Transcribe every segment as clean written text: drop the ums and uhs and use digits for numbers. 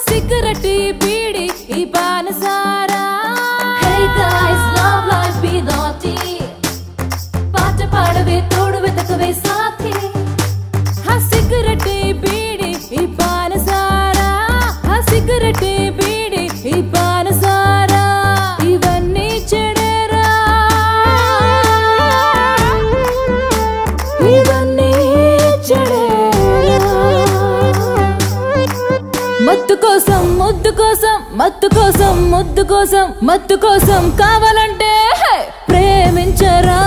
Cigarette బీడి ఈ బాణసారా Hey guys, love life be naughty. పాట పాడవే తోడు వెతకవే సాథీ. సిగరెట్ బీడి ఈ బాణసారా సిగరెట్ బీడి ఈ బాణసారా ఇవన్నీ చెడేరా ఇవన్నీ చెడేరా మత్తు కోసం ముద్దు కోసం మత్తు కోసం ముద్దు కోసం మత్తు కోసం కావాలంటే ప్రేమించరా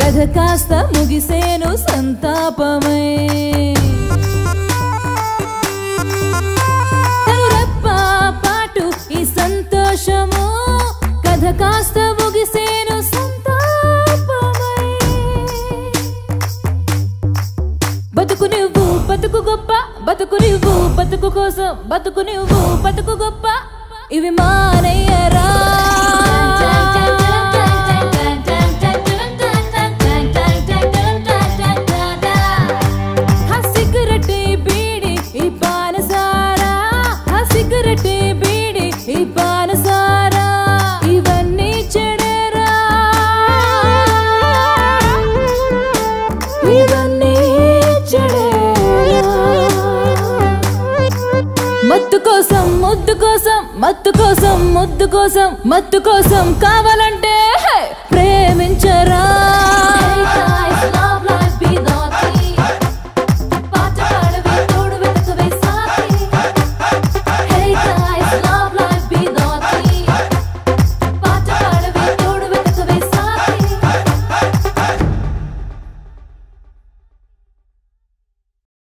కథ కాస్త ముగిసేను సంతాపమై కనురెప్ప పాటు ఈ సంతోషము కథ కాస్త ముగిసేను సంతాపమై బతుకు నువ్వు బతుకు గొప్ప బతుకు నువ్వు బతుకు కోసం బతుకు నువ్వు బతుకు గొప్ప ఇవి మానయ్యరా ఇవన్నీ చెడేరా ఇవన్నీ చెడేరా మత్తు కోసం ముద్దు కోసం మత్తు కోసం ముద్దు కోసం మత్తు కోసం కావాలంటే ప్రేమించరా